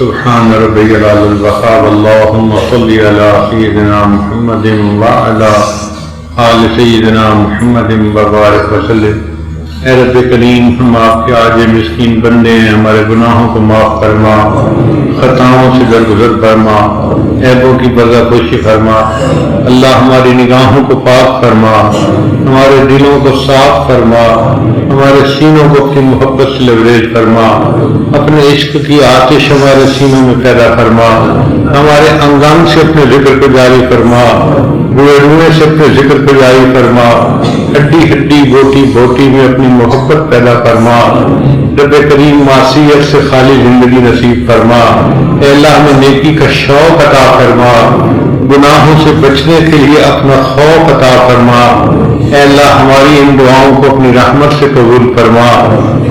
سبحان ربی العلی الوهاب اللهم صل علی سیدنا محمد وعلی آل سیدنا محمد وبارک وسلم۔ اے رب کریم، ہم آپ کے عاجز مسکین بندے ہیں، ہمارے گناہوں کو معاف فرما، خطاؤں سے درگزر فرما، عیبوں کی پردہ فرما۔ اللہ ہماری نگاہوں کو پاک فرما، ہمارے دلوں کو صاف فرما، ہمارے سینوں کو اپنی محبت سے لبریز فرما، اپنے عشق کی آتش ہمارے سینوں میں پیدا فرما، ہمارے انگان سے اپنے ذکر کو جاری فرما، روئے سے اپنے ذکر کو جاری فرما، ہڈی ہڈی بوٹی بوٹی میں اپنی محبت پیدا فرما۔ رب کریم، معصیت سے خالی زندگی نصیب فرما۔ اے اللہ، ہمیں نیکی کا شوق عطا فرما، گناہوں سے بچنے کے لیے اپنا خوف عطا فرما۔ اے اللہ، ہماری ان دعاؤں کو اپنی رحمت سے قبول فرما۔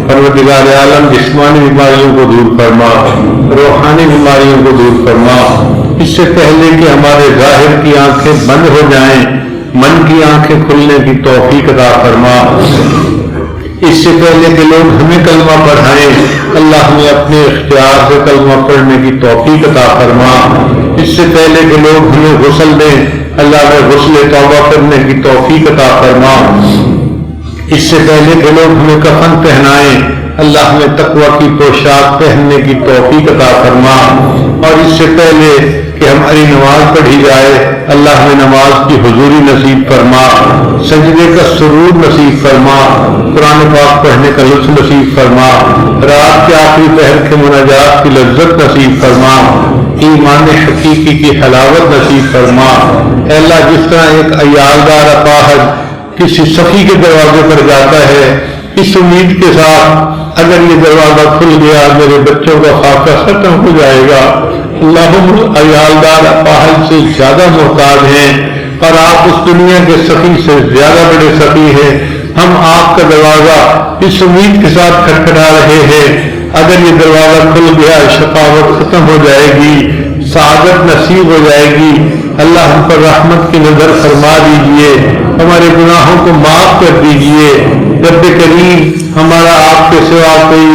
پروردگار عالم، جسمانی بیماریوں کو دور فرما، روحانی بیماریوں کو دور فرما۔ اس سے پہلے کہ ہمارے ظاہر کی آنکھیں بند ہو جائیں، من کی آنکھیں کھلنے کی توفیق عطا فرما۔ اس سے پہلے کہ لوگ ہمیں کلمہ پڑھائیں، اللہ ہمیں اپنے اختیار سے کلمہ پڑھنے کی توفیق عطا فرما۔ اس سے پہلے کہ لوگ ہمیں غسل دیں، اللہ ہمیں غسل توبہ کرنے کی توفیق عطا فرما۔ اس سے پہلے کہ لوگ ہمیں کفن پہنائیں، اللہ ہمیں تقوی کی پوشاک پہننے کی توفیق عطا فرما۔ اور اس سے پہلے کہ ہماری نماز پڑھی جائے، اللہ ہمیں نماز کی حضوری نصیب فرما، سجدے کا سرور نصیب فرما، قرآن پاک پڑھنے کا لطف نصیب فرما، رات کے آخری پہر کے مناجات کی لذت نصیب فرما، ایمان حقیقی کی حلاوت نصیب فرما۔ اے اللہ، جس طرح ایک عیالدار اپاہج کسی سخی کے دروازے پر جاتا ہے اس امید کے ساتھ اگر یہ دروازہ کھل گیا میرے بچوں کا خاکہ ختم ہو جائے گا، اللہ ہم عیالدار اپاہج سے زیادہ محتاج ہیں اور آپ اس دنیا کے سخی سے زیادہ بڑے سخی ہیں۔ ہم آپ کا دروازہ اس امید کے ساتھ کھٹکھٹا رہے ہیں اگر یہ دروازہ کھل گیا شقاوت ختم ہو جائے گی، سعادت نصیب ہو جائے گی۔ اللہ ہم پر رحمت کی نظر فرما دیجئے، ہمارے گناہوں کو معاف کر دیجئے۔ رب کریم، ہمارا آپ کے سوا کوئی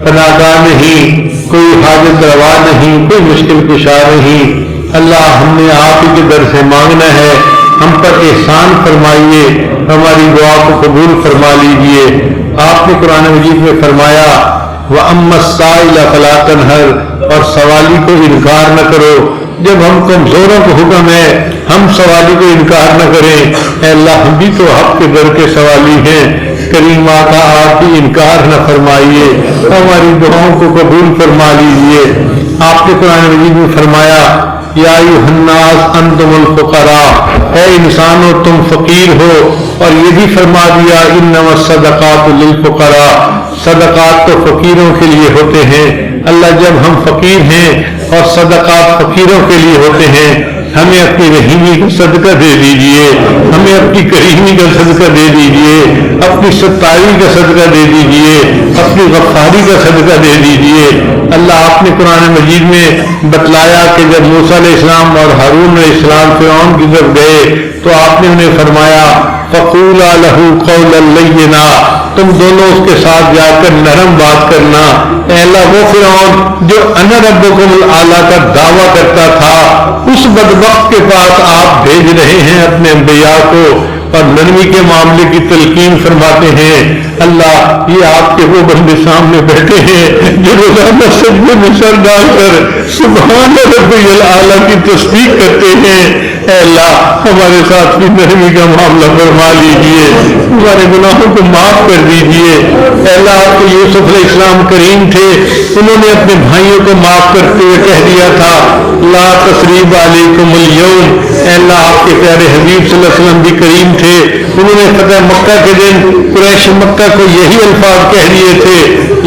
پناہگاہ نہیں، کوئی حاجت روا نہیں، کوئی مشکل کشا نہیں۔ اللہ، ہم نے آپ ہی کے در سے مانگنا ہے، ہم پر احسان فرمائیے، ہماری دعا کو قبول فرما لیجئے۔ آپ نے قرآن مجید میں فرمایا وَأَمَّا السَّائِلَ فَلَا تَنْهَرْ، اور سوالی کو انکار نہ کرو۔ جب ہم کمزوروں کو حکم ہے ہم سوالی کو انکار نہ کریں، اے اللہ ہم بھی تو حق کے در کے سوالی ہیں، کریم آقا آپ بھی انکار نہ فرمائیے، ہماری دعاؤں کو قبول فرما لیجئے۔ آپ نے قرآن مجید میں فرمایا یا ایھا الناس انتم الفقراء، اے انسانوں تم فقیر ہو، اور یہ بھی فرما دیا انما الصدقات للفقراء، صدقات تو فقیروں کے لیے ہوتے ہیں۔ اللہ، جب ہم فقیر ہیں اور صدقات فقیروں کے لیے ہوتے ہیں، ہمیں اپنی رحیمی کا صدقہ دے دیجئے، ہمیں اپنی کریمی کا صدقہ دے دیجئے، اپنی ستاری کا صدقہ دے دیجئے، اپنی غفاری کا صدقہ دے دیجئے۔ اللہ، آپ نے قرآن مجید میں بتلایا کہ جب موسیٰ علیہ السلام اور ہارون علیہ السلام فرعون کی طرف گئے تو آپ نے انہیں فرمایا فَقُولَا لَهُ قَوْلًا لَيِّنًا، تم دونوں اس کے ساتھ جا کر نرم بات کرنا۔ اے اللہ، وہ فرعون جو انا ربکم الاعلیٰ کا دعویٰ کرتا تھا، اس بدبخت کے پاس آپ بھیج رہے ہیں اپنے انبیاء کو اور نرمی کے معاملے کی تلقین فرماتے ہیں۔ اللہ، یہ آپ کے وہ بندے سامنے بیٹھے ہیں جو روزانہ سجدے میں سر ڈال کر سبحان ربی الاعلیٰ کی تسبیح کرتے ہیں۔ اے اللہ، ہمارے ساتھ بھی نرمی کا معاملہ فرما لیجئے، ہمارے گناہوں کو معاف کر دیجئے۔ اے اللہ، آپ کو یوسف علیہ السلام کریم تھے، انہوں نے اپنے بھائیوں کو معاف کرتے ہوئے کہہ دیا تھا لا تثریب علیکم اليوم۔ اے اللہ، آپ کے پیارے حبیب صلی اللہ علیہ وسلم بھی کریم تھے، انہوں نے فتح مکہ کے دن قریش مکہ کو یہی الفاظ کہہ دیے تھے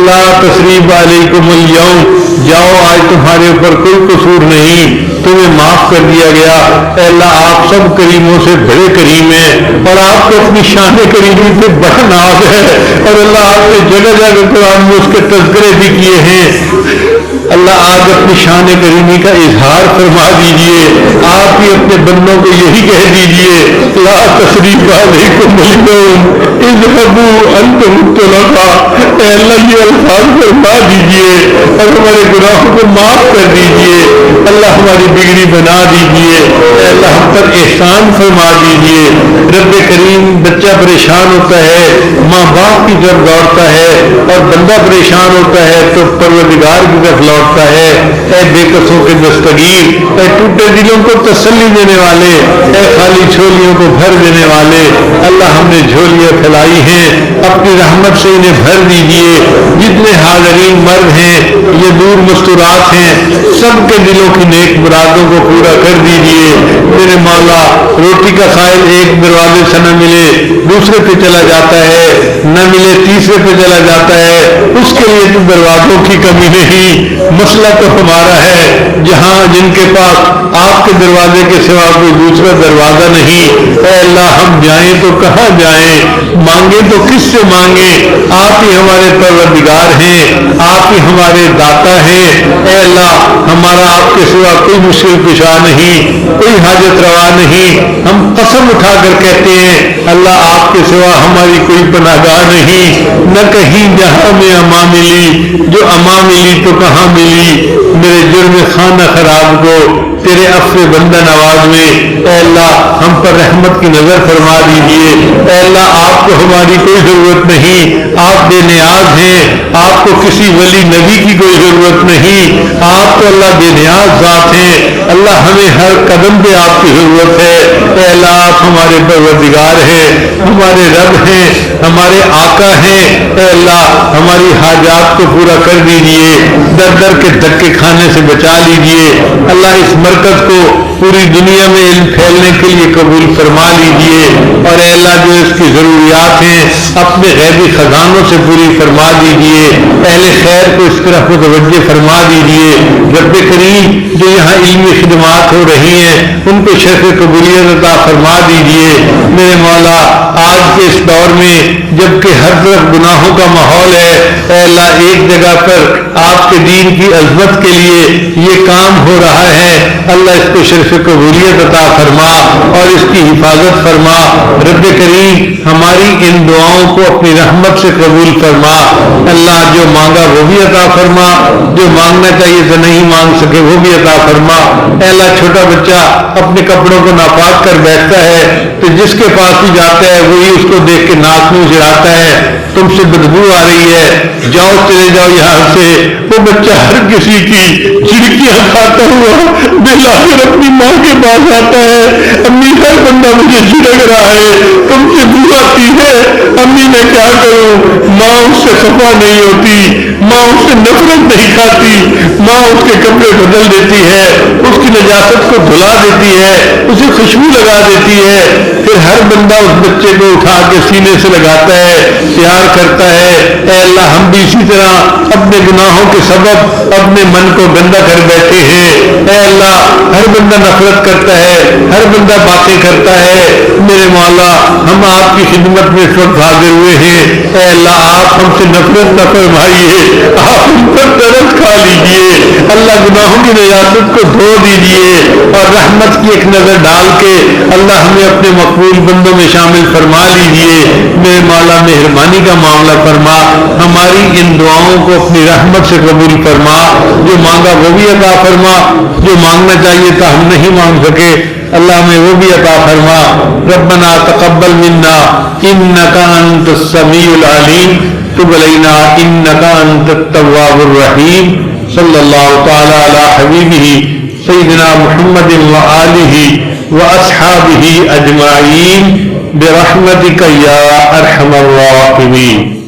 لا تثریب علیکم اليوم، جاؤ آج تمہارے اوپر کوئی قصور نہیں، تمہیں معاف کر دیا گیا۔ اے اللہ، آپ سب کریموں سے بڑے کریم ہیں اور آپ کو اپنی شان کریمی پہ بڑا ناز ہے، اور اللہ آپ نے جگہ جگہ قرآن میں اس کے تذکرے بھی کیے ہیں۔ اللہ آج اپنی شان کریمی کا اظہار فرما دیجئے. آپ ہی اپنے بندوں کو یہی کہہ دیجئے لا تثریب علیکم اليوم اذهبوا انتم الطلقاء. اے اللہ یہ الفاظ فرما دیجئے اور ہمارے گناہوں کو معاف کر دیجئے. اللہ ہماری بگڑی بنا دیجئے. اے اللہ ہم پر احسان فرما دیجئے. رب کریم بچہ پریشان ہوتا ہے ماں باپ کی طرف دوڑتا ہے اور بندہ پریشان ہوتا ہے تو پروردگار کی طرف لوٹتا ہے. اے بے کسوں کے دستگیر, اے ٹوٹے دلوں کو تسلی دینے والے, اے خالی جھولیوں کو بھر دینے والے, اللہ ہم نے جھولیاں پھیلائی ہیں اپنی رحمت سے انہیں بھر دیجئے. جتنے حاضرین مرد ہیں یہ دور مستورات ہیں سب کے دلوں کی نیک مرادوں کو پورا کر دیجئے. میرے مولا روٹی کا سائل ایک دروازے سے نہ ملے دوسرے پہ چلا جاتا ہے, نہ ملے تیسرے پہ چلا جاتا ہے, اس کے لیے تو دروازوں کی کمی نہیں. مسئلہ تو ہمارا ہے جہاں جن کے پاس آپ کے دروازے کے سوا کوئی دوسرا دروازہ نہیں. اے اللہ ہم جائیں تو کہاں جائیں, مانگیں تو کس سے مانگیں. آپ ہی ہمارے پروردگار ہیں, آپ ہی ہمارے داتا ہیں. اے اللہ ہمارا آپ کے سوا کوئی مشکل کشا نہیں, کوئی حاجت روا نہیں. ہم قسم اٹھا کر کہتے ہیں اللہ آپ کے سوا ہماری کوئی پناہ گاہ نہیں, نہ کہیں جہاں میں امان ملی, جو امان ملی تو کہاں ملی. میرے جرم خانہ خراب کو تیرے عفو بندہ نواز میں اے اللہ ہم پر رحمت کی نظر فرما دیجئے. اے اللہ آپ کو ہماری کوئی ضرورت نہیں, آپ بے نیاز ہیں, آپ کو کسی ولی نبی کی کوئی ضرورت نہیں, آپ تو اللہ بے نیاز ذات ہیں. اللہ ہمیں ہر قدم پہ آپ کی ضرورت ہے. اے اللہ آپ ہمارے پروردگار ہیں, ہمارے رب ہیں, ہمارے آقا ہیں. اے اللہ ہماری حاجات کو پورا کر دیجئے, در در کے دھکے کھانے سے بچا لیجئے. اللہ اس مرکز کو پوری دنیا میں علم پھیلنے کے لیے قبول فرما لیجئے. اور اے اللہ جو اس کی ضروریات ہیں اپنے غیبی خزانوں سے پوری فرما دیجئے. اہل خیر کو اس طرح متوجہ فرما دیجئے. رب کریم جو یہاں علمی خدمات ہو رہی ہیں ان کو شرف قبولیت عطا فرما دیجئے. میرے مولا آج کے اس دور میں جبکہ ہر طرف گناہوں کا ماحول ہے, اے اللہ ایک جگہ پر آپ کے دین کی عظمت کے لیے یہ کام ہو رہا ہے. اللہ اس کو شرف قبولیت عطا فرما اور اس کی حفاظت فرما. رب کریم ہماری ان دعاؤں کو اپنی رحمت سے قبول فرما. اللہ جو مانگا وہ بھی عطا فرما, جو مانگنا چاہیے تو نہیں مانگ سکے وہ بھی عطا فرما. اے اللہ چھوٹا بچہ اپنے کپڑوں کو ناپاک کر بیٹھتا ہے تو جس کے پاس بھی جاتا ہے وہی اس کو دیکھ کے ناک منہ چڑھاتا ہے, تم سے بدبو آ رہی ہے, جاؤ چلے جاؤ یہاں سے. وہ بچہ ہر کسی کی چڑکیاں کھاتا ہوا بالآخر اپنی ماں کے پاس آتا ہے, امی ہر بندہ مجھے چھڑک رہا ہے, تم سے بو آتی ہے, امی میں کیا کروں. ماں اس سے خفا نہیں ہوتی, ماں اس سے نفرت نہیں کھاتی, ماں اس کے کپڑے بدل دیتی ہے, اس کی نجاست کو دھلا دیتی ہے, اسے خوشبو لگا دیتی ہے. پھر ہر بندہ اس بچے کو اٹھا کے سینے سے لگاتا ہے, پیار کرتا ہے. اے اللہ ہم بھی اسی طرح اپنے گناہوں کے سبب اپنے من کو گندا کر بیٹھے ہیں. اے اللہ ہر بندہ نفرت کرتا ہے, ہر بندہ باتیں کرتا ہے. میرے مولا ہم آپ کی خدمت میں اس وقت حاضر ہوئے ہیں. اے اللہ آپ ہم سے نفرت نہ فرمائیے, آپ ہم پر درد کھا لیجئے. اللہ گناہوں کی نجاست کو دھو دیجئے اور رحمت کی ایک نظر ڈال کے اللہ ہمیں اپنے مقبول بندوں میں شامل فرما لیجئے. میرے مولا مہربانی کا معاملہ فرما, ہماری ان دعاؤں کو اپنی رحمت سے قبول فرما. جو مانگا وہ بھی عطا فرما, جو مانگنا چاہیے تھا ہم نہیں مانگ سکے اللہ ہمیں وہ بھی عطا فرما. ربنا تقبل منا انک انت السمیع العلیم تب علینا انک انت التواب الرحیم. صلی اللہ تعالی علی حبیبہ سیدنا محمد وآلہ واصحابہ اجمعین برحمتک یا ارحم الراحمین.